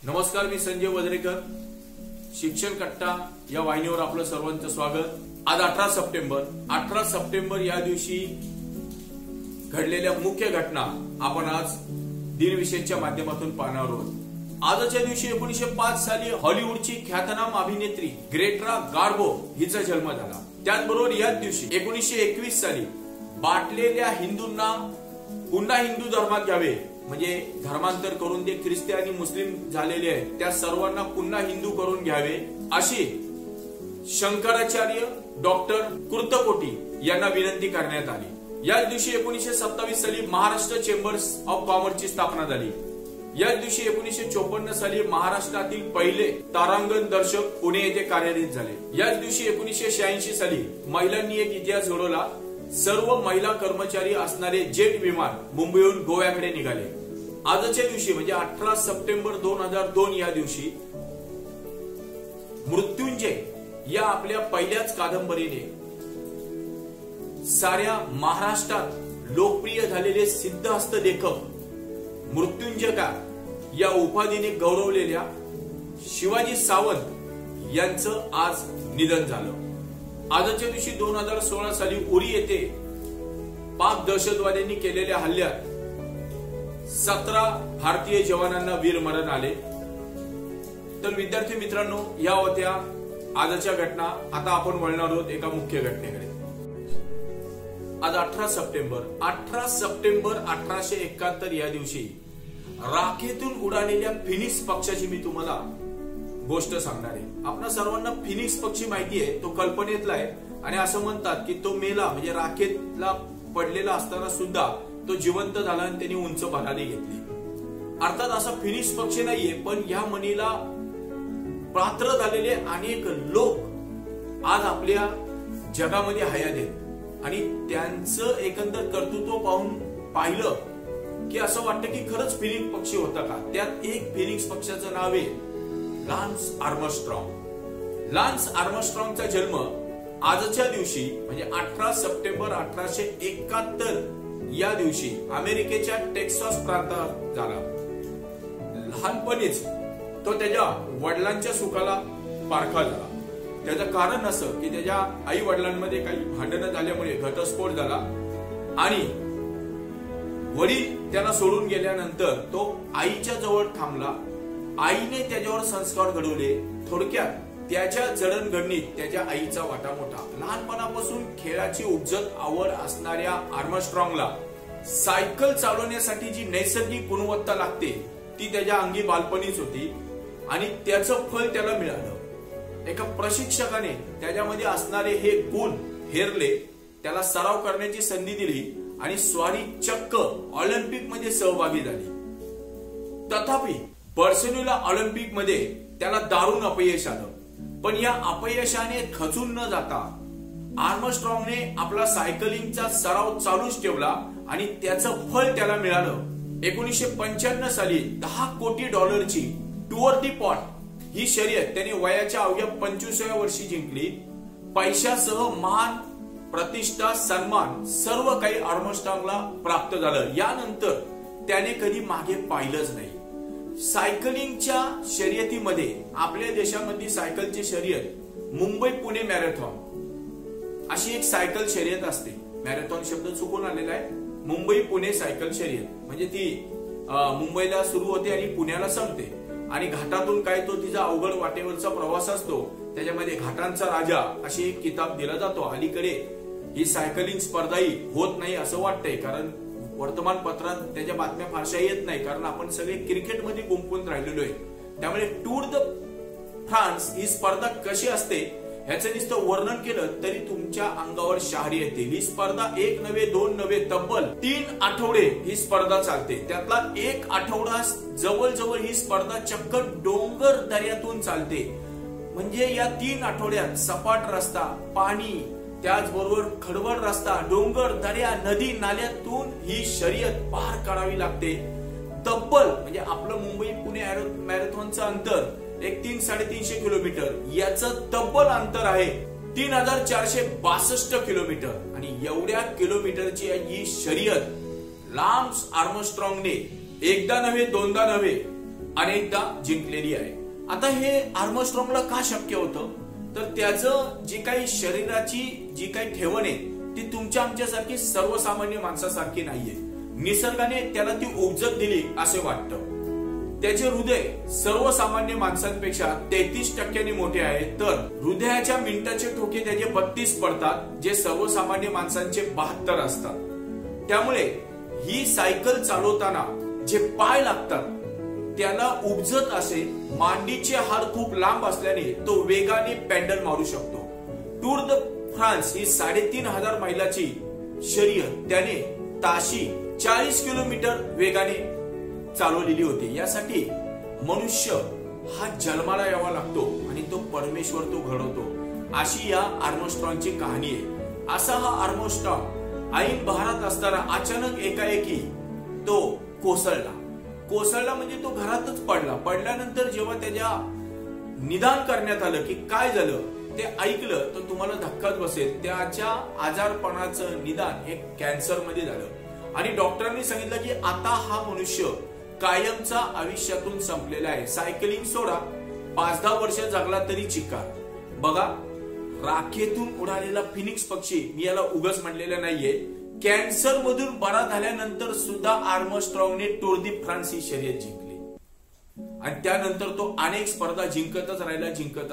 नमस्कार, मी संजय वजरेकर. शिक्षण कट्टा या वाहिनीवर आपलं सर्वांचं स्वागत. आज 18 सप्टेंबर या दिवशी घडलेल्या मुख्य घटना आपण आज दिनविशेषच्या माध्यमातून पाहणार आहोत. आजच्या दिवशी 1905 साली हॉलिवूडची ख्यातनाम अभिनेत्री ग्रेटा गार्बो हिचा जन्म झाला. त्याचबरोबर याच दिवशी 1921 साली बाटलेल्या हिंदूंना पुन्हा हिंदू धर्मात घ्यावे, म्हणजे धर्मांतर करून ते ख्रिस्ती आणि मुस्लिम झालेले आहेत त्या सर्वांना पुन्हा हिंदू करून घ्यावे अशी शंकराचार्य डॉक्टर कुर्तकोटी यांना विनंती करण्यात आली. याच दिवशी 1927 साली महाराष्ट्र चेंबर्स ऑफ कॉमर्सची स्थापना झाली. याच दिवशी 1954 साली महाराष्ट्रातील पहिले तारांगण दर्शक पुणे येथे कार्यरत झाले. याच दिवशी 1986 साली महिलांनी एक इतिहास घडवला. सर्व महिला कर्मचारी असणारे जेट विमान मुंबईहून गोव्याकडे निघाले. आजच्या दिवशी म्हणजे 18 सप्टेंबर 2002 या दिवशी मृत्युंजय या आपल्या पहिल्याच कादंबरीने साऱ्या महाराष्ट्रात लोकप्रिय झालेले सिद्धहस्त लेखक मृत्युंजयकार या उपाधीने गौरवलेल्या शिवाजी सावंत यांचं आज निधन झालं. आजच्या दिवशी 2016 साली उरी येथे पाक दहशतवाद्यांनी केलेल्या हल्ल्यात 17 भारतीय जवानांना वीरमरण आले. तर विद्यार्थी मित्रांनो, या होत्या आजच्या घटना. आता आपण वळणार आहोत एका मुख्य घटनेकडे. आज 18 सप्टेंबर 1871 या दिवशी राखेतून उडालेल्या फिनिक्स पक्षाची मी तुम्हाला गोष्ट सांगणार आहे. आपल्या सर्वांना फिनिक्स पक्षी माहिती आहे, तो कल्पनेतला आहे आणि असं म्हणतात की तो मेला म्हणजे राखेतला पडलेला असताना सुद्धा तो जिवंत झाला आणि त्यांनी उंच भरारी घेतली. अर्थात असा फिनिक्स पक्षी नाहीये, पण या म्हणीला पात्र झालेले अनेक लोक आज आपल्या जगामध्ये हयात आहेत आणि त्यांचं एकंदर कर्तृत्व पाहिलं की असं वाटतं की खरंच फिनिक्स पक्षी होता का. त्यात एक फिनिक्स पक्षाचं नाव आहे लान्स आर्मस्ट्रॉंग. लान्स आर्मस्ट्रॉंगचा जन्म आजच्या दिवशी म्हणजे 18 सप्टेंबर 1871 या दिवशी अमेरिकेच्या टेक्सास प्रांतात झाला. लहानपणीच तो त्याच्या वडिलांच्या सुखाला पारखा झाला. त्याचं कारण असं की त्याच्या आई वडिलांमध्ये काही भांडणं झाल्यामुळे घटस्फोट झाला आणि वडील त्याला सोडून गेल्यानंतर तो आईच्या जवळ थांबला. आईने त्याच्यावर संस्कार घडवले. थोडक्यात त्याच्या जडणघडणीत त्याच्या आईचा वाटा मोठा. लहानपणापासून खेळाची उपजत आवड असणाऱ्या आर्मस्ट्रॉंगला सायकल चालवण्यासाठी जी नैसर्गिक गुणवत्ता लागते ती त्याच्या अंगी बालपणीच होती आणि त्याचं फळ त्याला मिळालं. एका प्रशिक्षकाने त्याच्यामध्ये असणारे हे गुण हेरले, त्याला सराव करण्याची संधी दिली आणि स्वारी चक्क ऑलिम्पिक मध्ये सहभागी झाली. तथापि बार्सिलोना ऑलिम्पिक मध्ये त्याला दारुण अपयश आलं. पण या अपयशाने खचून न जाता आर्मस्ट्रॉंगने आपला सायकलिंगचा सराव चालूच ठेवला आणि त्याचं फळ त्याला मिळालं. 1995 साली $10 कोटी टूर दी पॉट ही शर्यत त्याने वयाच्या अवघ्या 25व्या वर्षी जिंकली. पैशासह मान, प्रतिष्ठा, सन्मान सर्व काही आर्मस्ट्रॉंगला प्राप्त झालं. यानंतर त्याने कधी मागे पाहिलंच नाही. सायकलिंगच्या शर्यतीमध्ये आपल्या देशामध्ये सायकलची शर्यत मुंबई पुणे मॅरेथॉन अशी एक सायकल शर्यत असते. मॅरेथॉन शब्द चुकून आलेला आहे. मुंबई पुणे सायकल शर्यत म्हणजे ती मुंबईला सुरू होते आणि पुण्याला संपते आणि घाटातून काय तो तिचा अवघड वाटेवरचा प्रवास असतो. त्याच्यामध्ये घाटांचा राजा अशी एक किताब दिला जातो. अलीकडे ही सायकलिंग स्पर्धाही होत नाही असं वाटतंय, कारण वर्तमानपत्रात त्याच्या बातम्या फारशा येत नाही, कारण आपण सगळे क्रिकेटमध्ये गुंफून राहिलेलो आहे. त्यामुळे टूर द फ्रान्स ही स्पर्धा कशी असते ह्याचं नुसतं वर्णन केलं तरी तुमच्या अंगावर शहारी येते. ही स्पर्धा 1 नव्हे 2 नव्हे तब्बल 3 आठवडे ही स्पर्धा चालते. त्यातला 1 आठवडा जवळजवळ ही स्पर्धा चक्क डोंगर दऱ्यातून चालते. म्हणजे या 3 आठवड्यात सपाट रस्ता, पाणी, त्याचबरोबर खडबड रस्ता, डोंगर, दर्या, नदी, नाल्यातून ही शर्यत पार करावी लागते. तब्बल म्हणजे आपलं मुंबई पुणे मॅरेथॉनचं अंतर एक 300-350 किलोमीटर याचं तब्बल अंतर आहे 3462 किलोमीटर, आणि एवढ्या किलोमीटरची ही शर्यत लान्स आर्मस्ट्रॉंगने एकदा नव्हे, दोनदा नव्हे, अनेकदा जिंकलेली आहे. आता हे आर्मस्ट्रॉंगला का शक्य होतं? तर त्याचं जे काही शरीराची जी काही ठेवण आहे ती तुमच्या आमच्यासारखी सर्वसामान्य माणसासारखी नाहीये. निसर्गाने त्याला ती उपजत दिली असे वाटतं. त्याचे हृदय सर्वसामान्य माणसांपेक्षा 33% मोठे आहे, तर हृदयाच्या मिनिटाचे ठोके त्याचे 32 पडतात, जे सर्वसामान्य माणसांचे 72 असतात. त्यामुळे ही सायकल चालवताना जे पाय लागतात त्याला उपजत असे. मांडीचे हाड खूप लांब असल्याने तो वेगाने पॅडल मारू शकतो. टूर द फ्रान्स ही 3500 मैलाची शर्यत त्याने ताशी 40 किलोमीटर वेगाने चालवलेली होती. यासाठी मनुष्य हा जन्माला यावा लागतो आणि तो परमेश्वर तो घडवतो, अशी या आर्मस्ट्रॉंगची कहाणी आहे. असा हा आर्मस्ट्रॉंग ऐन बहारात असताना अचानक एकाएकी तो कोसळला म्हणजे तो घरातच पडल्यानंतर जेव्हा त्याच्या निदान करण्यात आलं की काय झालं ते ऐकलं तर तुम्हाला धक्काच बसेल. त्याच्या आजारपणाचं निदान हे कॅन्सर मध्ये झालं आणि डॉक्टरांनी सांगितलं की आता हा मनुष्य कायमचा आयुष्यातून संपलेला आहे. सायकलिंग सोडा, 5-10 वर्ष जगला तरी चिकार. बघा, राखेतून उडालेला फिनिक्स पक्षी, मी याला उगाच म्हणलेला नाहीये. कॅन्सर मधून बरा झाल्यानंतर सुद्धा आर्मस्ट्रॉंगने टूर दी फ्रान्स ही शर्यत जिंकली आणि त्यानंतर तो अनेक स्पर्धा जिंकतच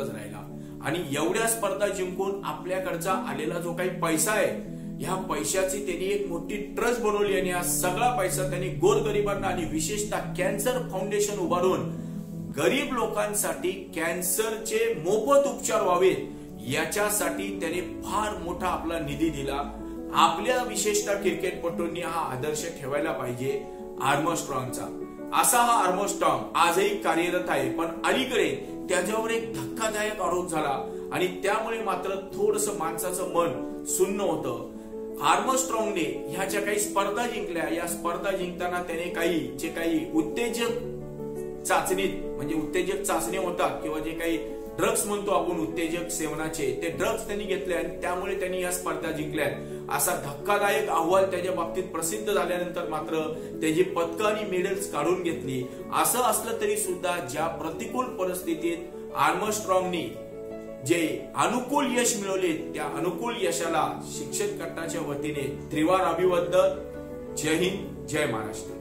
राहिला आणि एवढ्या स्पर्धा जिंकून आपल्याकडचा आलेला जो काही पैसा आहे, ह्या पैशाची त्यांनी एक मोठी ट्रस्ट बनवली आणि हा सगळा पैसा त्यांनी गोरगरिबांना आणि विशेषतः कॅन्सर फाउंडेशन उभारून गरीब लोकांसाठी कॅन्सरचे मोफत उपचार व्हावेत याच्यासाठी त्याने फार मोठा आपला निधी दिला. आपल्या विशेषतः क्रिकेटपटूंनी हा आदर्श ठेवायला पाहिजे आर्मस्ट्रॉंगचा. असा हा आर्मस्ट्रॉंग आजही कार्यरत आहे, पण अलीकडे त्याच्यावर एक धक्कादायक आरोप झाला आणि त्यामुळे मात्र थोडस माणसाचं मन सुन्न होतं. आर्मस्ट्रॉंगने ह्या ज्या काही स्पर्धा जिंकल्या, या स्पर्धा जिंकताना त्याने काही उत्तेजक चाचणी होतात किंवा जे काही ड्रग्स म्हणतो आपण उत्तेजक सेवनाचे, ते ड्रग्स त्यांनी घेतले आणि त्यामुळे त्यांनी या स्पर्धा जिंकल्या. असा धक्कादायक अहवाल त्याच्या बाबतीत प्रसिद्ध झाल्यानंतर मात्र त्याची पदकं आणि मेडल्स काढून घेतली. असं असलं तरी सुद्धा ज्या प्रतिकूल परिस्थितीत आर्मस्ट्रॉंगनी जे अनुकूल यश मिळवले, त्या अनुकूल यशाला शिक्षक गटाच्या वतीने त्रिवार अभिवादन. जय हिंद, जय महाराष्ट्र.